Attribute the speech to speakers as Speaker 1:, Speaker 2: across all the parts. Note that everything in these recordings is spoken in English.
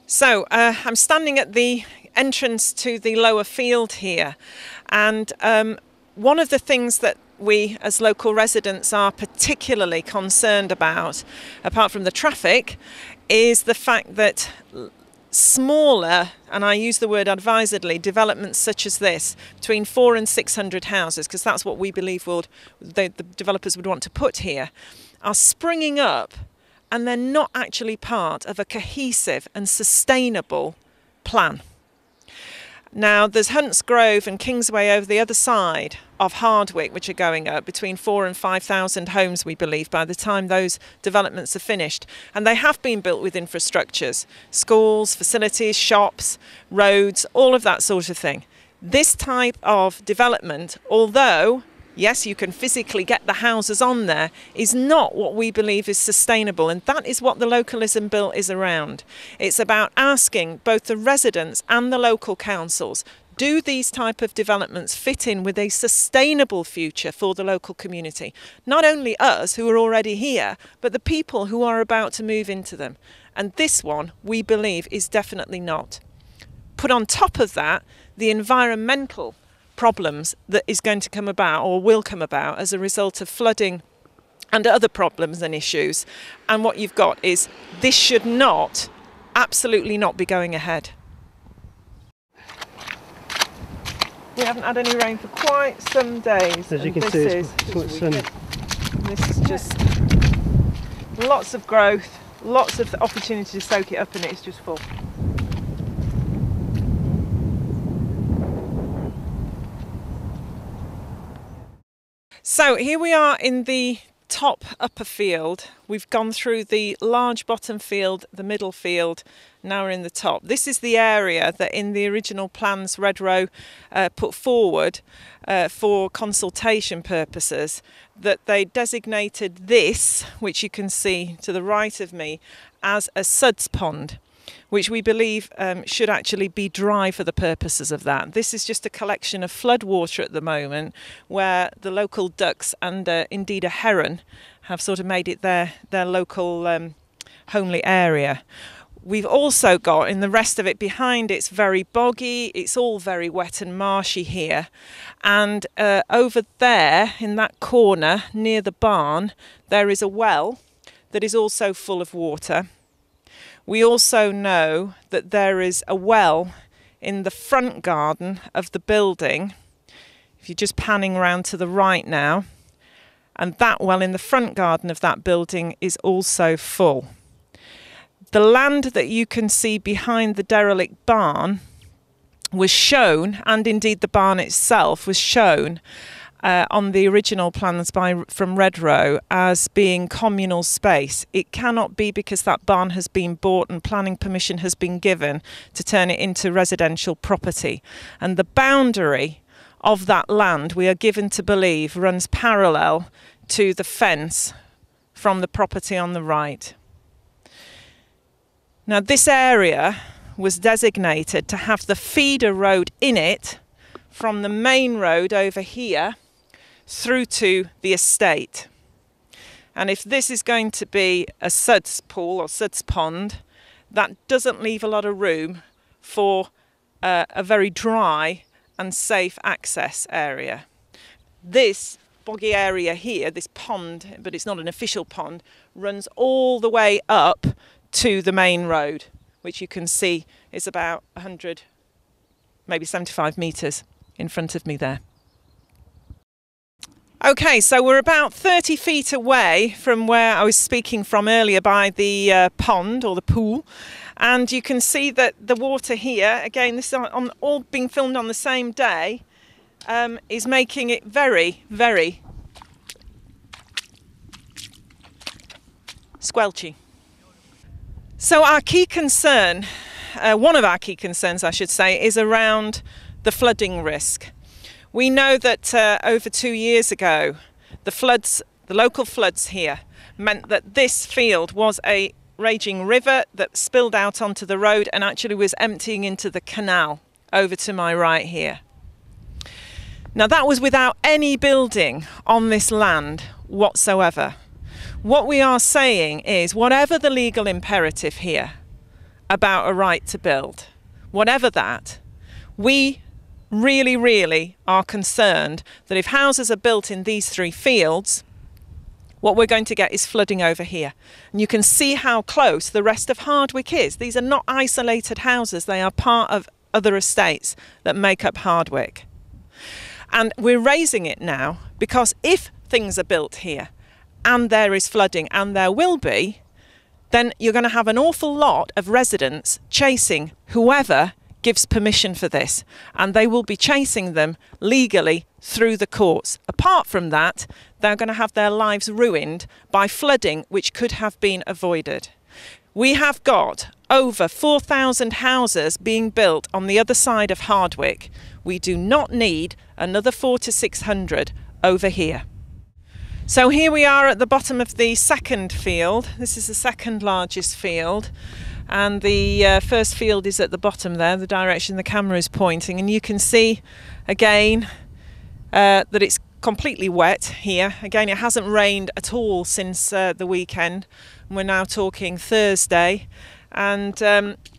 Speaker 1: So I'm standing at the entrance to the lower field here, and one of the things that we as local residents are particularly concerned about, apart from the traffic, is the fact that smaller, and I use the word advisedly, developments such as this, between 400 and 600 houses, because that's what we believe the developers would want to put here, are springing up, and they're not actually part of a cohesive and sustainable plan. Now, there's Hunts Grove and Kingsway over the other side of Hardwicke, which are going up, between 4,000 and 5,000 homes, we believe, by the time those developments are finished. And they have been built with infrastructures, schools, facilities, shops, roads, all of that sort of thing. This type of development, although yes, you can physically get the houses on there, is not what we believe is sustainable, and that is what the localism bill is around. It's about asking both the residents and the local councils, do these type of developments fit in with a sustainable future for the local community? Not only us who are already here, but the people who are about to move into them. And this one, we believe, is definitely not. Put on top of that, the environmental problems that is going to come about or will come about as a result of flooding and other problems and issues. And what you've got is this should not, absolutely not be going ahead. We haven't had any rain for quite some days.
Speaker 2: As you can see, it's too much sun.
Speaker 1: This is just lots of growth, lots of opportunity to soak it up, and it's just full. So here we are in the top upper field. We've gone through the large bottom field, the middle field, now we're in the top. This is the area that in the original plans Redrow put forward for consultation purposes, that they designated this, which you can see to the right of me, as a suds pond, which we believe should actually be dry for the purposes of that. This is just a collection of flood water at the moment, where the local ducks and indeed a heron have sort of made it their local homely area. We've also got, in the rest of it behind, it's very boggy, it's all very wet and marshy here. And over there, in that corner, near the barn, there is a well that is also full of water. We also know that there is a well in the front garden of the building, if you're just panning around to the right now, and that well in the front garden of that building is also full. The land that you can see behind the derelict barn was shown, and indeed the barn itself was shown on the original plans from Redrow as being communal space. It cannot be, because that barn has been bought and planning permission has been given to turn it into residential property. And the boundary of that land, we are given to believe, runs parallel to the fence from the property on the right. Now, this area was designated to have the feeder road in it from the main road over here through to the estate. And if this is going to be a suds pool or suds pond, that doesn't leave a lot of room for a very dry and safe access area. This boggy area here, this pond, but it's not an official pond, runs all the way up to the main road, which you can see is about 100, maybe 75 metres in front of me there. Okay, so we're about 30 feet away from where I was speaking from earlier by the pond or the pool, and you can see that the water here, again this is all being filmed on the same day, is making it very, very squelchy. So our key concern, one of our key concerns I should say, is around the flooding risk. We know that over 2 years ago, the local floods here meant that this field was a raging river that spilled out onto the road and actually was emptying into the canal over to my right here. Now, that was without any building on this land whatsoever. What we are saying is, whatever the legal imperative here, about a right to build. Whatever that, we really are concerned that if houses are built in these 3 fields, what we're going to get is flooding over here. And you can see how close the rest of Hardwicke is. These are not isolated houses, they are part of other estates that make up Hardwicke. And we're raising it now because if things are built here and there is flooding, and there will be, then you're going to have an awful lot of residents chasing whoever gives permission for this, and they will be chasing them legally through the courts. Apart from that, they're going to have their lives ruined by flooding which could have been avoided. We have got over 4,000 houses being built on the other side of Hardwicke. We do not need another 400 to 600 over here. So here we are at the bottom of the second field. This is the second largest field, and the first field is at the bottom there, the direction the camera is pointing, and you can see again that it's completely wet here. Again, it hasn't rained at all since the weekend. We're now talking Thursday, and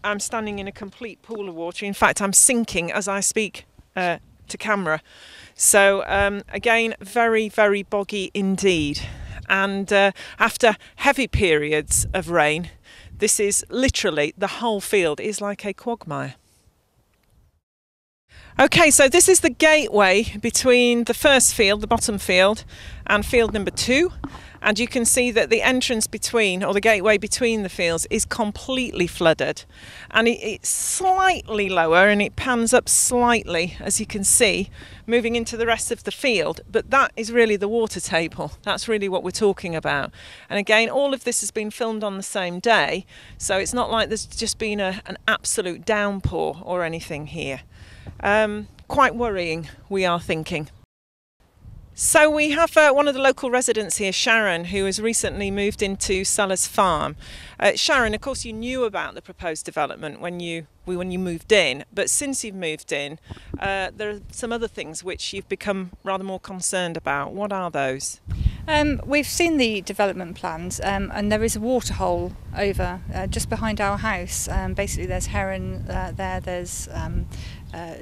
Speaker 1: I'm standing in a complete pool of water. In fact, I'm sinking as I speak to camera. So again, very boggy indeed. And after heavy periods of rain, this is literally, the whole field is like a quagmire. Okay, so this is the gateway between the first field, the bottom field, and field number 2. And you can see that the entrance between, or the gateway between the fields, is completely flooded. And it's slightly lower, and it pans up slightly, as you can see, moving into the rest of the field. But that is really the water table. That's really what we're talking about. And again, all of this has been filmed on the same day, so it's not like there's just been an absolute downpour or anything here. Quite worrying, we are thinking. So we have one of the local residents here, Sharon, who has recently moved into Sellars Farm. Sharon, of course, you knew about the proposed development when you moved in, but since you've moved in, there are some other things which you've become rather more concerned about. What are those?
Speaker 3: We've seen the development plans, and there is a waterhole over just behind our house. Basically, there's heron there's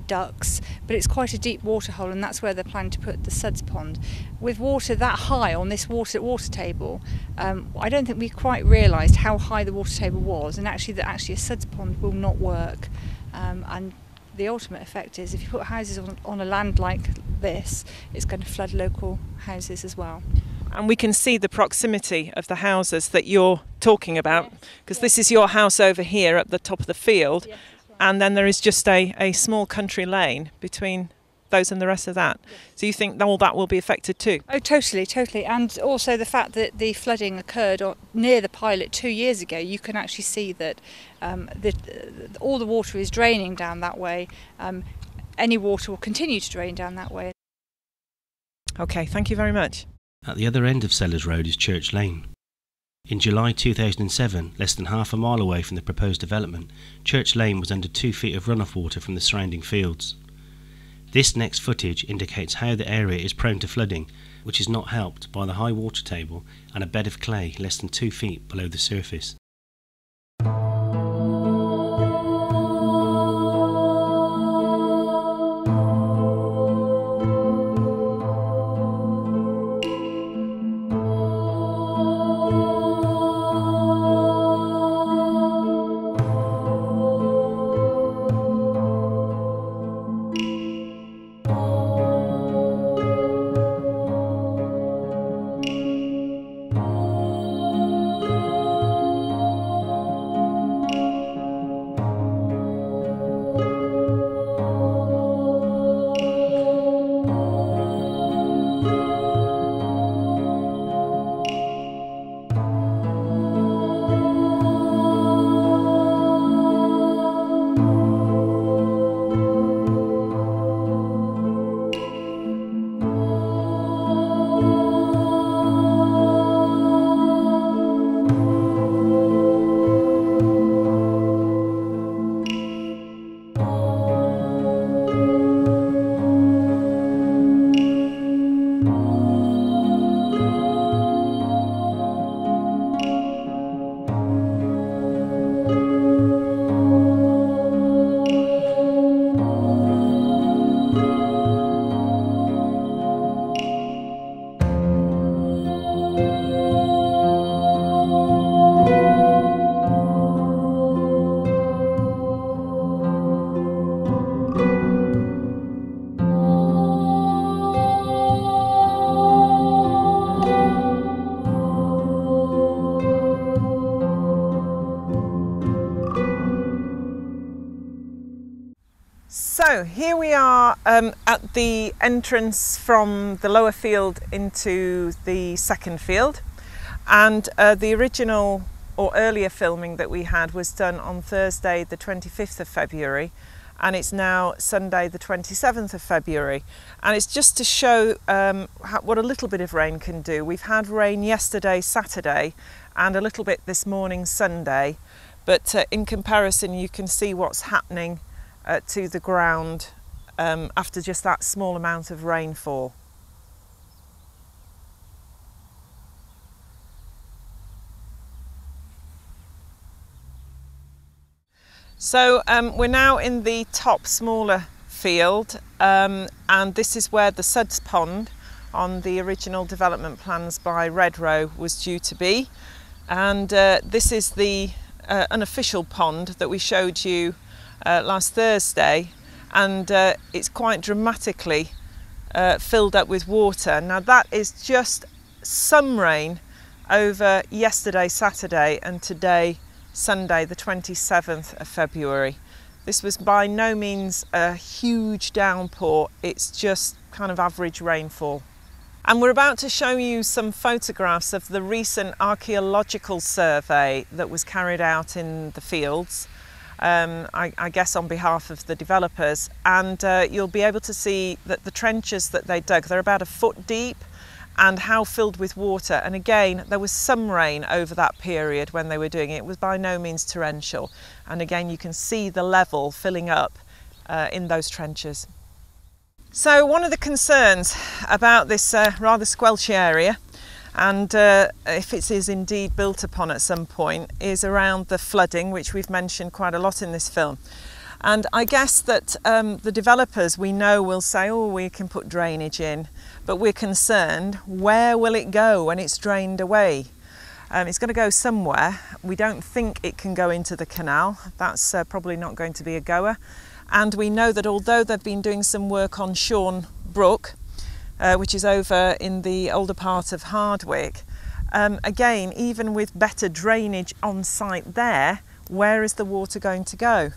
Speaker 3: ducks, but it's quite a deep waterhole, and that's where they're planning to put the suds pond. With water that high on this water table, I don't think we quite realised how high the water table was, and actually that a suds pond will not work. And the ultimate effect is if you put houses on a land like this, it's going to flood local houses as well.
Speaker 1: And we can see the proximity of the houses that you're talking about, because this is your house over here at the top of the field. Yes. And then there is just a small country lane between those and the rest of that. Yes. So you think all that will be affected too?
Speaker 3: Oh, totally. And also the fact that the flooding occurred near the pilot 2 years ago, you can actually see that all the water is draining down that way. Any water will continue to drain down that way.
Speaker 1: Okay, thank you very much.
Speaker 4: At the other end of Sellars Road is Church Lane. In July 2007, less than half a mile away from the proposed development, Church Lane was under 2 feet of runoff water from the surrounding fields. This next footage indicates how the area is prone to flooding, which is not helped by the high water table and a bed of clay less than 2 feet below the surface.
Speaker 1: So here we are at the entrance from the lower field into the second field, and the original or earlier filming that we had was done on Thursday the 25th of February, and it's now Sunday the 27th of February, and it's just to show what a little bit of rain can do. We've had rain yesterday, Saturday, and a little bit this morning, Sunday, but in comparison you can see what's happening to the ground after just that small amount of rainfall. So we're now in the top smaller field, and this is where the Suds Pond on the original development plans by Redrow was due to be, and this is the unofficial pond that we showed you last Thursday, and it's quite dramatically filled up with water. Now that is just some rain over yesterday Saturday and today Sunday the 27th of February. This was by no means a huge downpour, it's just kind of average rainfall. And we're about to show you some photographs of the recent archaeological survey that was carried out in the fields, I guess on behalf of the developers, and you'll be able to see that the trenches that they dug, they're about a foot deep, and how filled with water. And again, there was some rain over that period when they were doing it. It was by no means torrential, and again you can see the level filling up in those trenches. So one of the concerns about this rather squelchy area, and if it is indeed built upon at some point, is around the flooding, which we've mentioned quite a lot in this film. And I guess that the developers, we know, will say, oh, we can put drainage in, but we're concerned, where will it go when it's drained away? It's going to go somewhere. We don't think it can go into the canal. That's probably not going to be a goer. And we know that although they've been doing some work on Sean Brook, which is over in the older part of Hardwicke, again, even with better drainage on site there, where is the water going to go?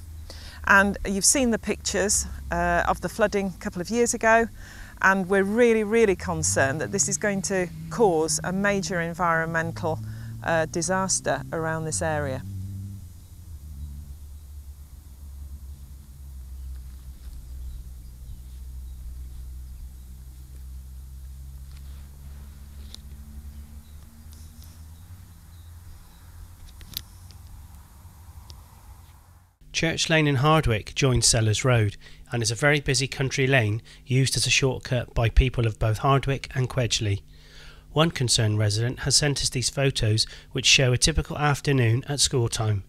Speaker 1: And you've seen the pictures of the flooding a couple of years ago, and we're really concerned that this is going to cause a major environmental disaster around this area.
Speaker 4: Church Lane in Hardwicke joins Sellars Road and is a very busy country lane used as a shortcut by people of both Hardwicke and Quedgeley. One concerned resident has sent us these photos which show a typical afternoon at school time.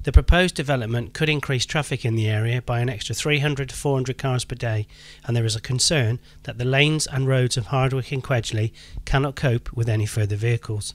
Speaker 4: The proposed development could increase traffic in the area by an extra 300 to 400 cars per day, and there is a concern that the lanes and roads of Hardwicke and Quedgeley cannot cope with any further vehicles.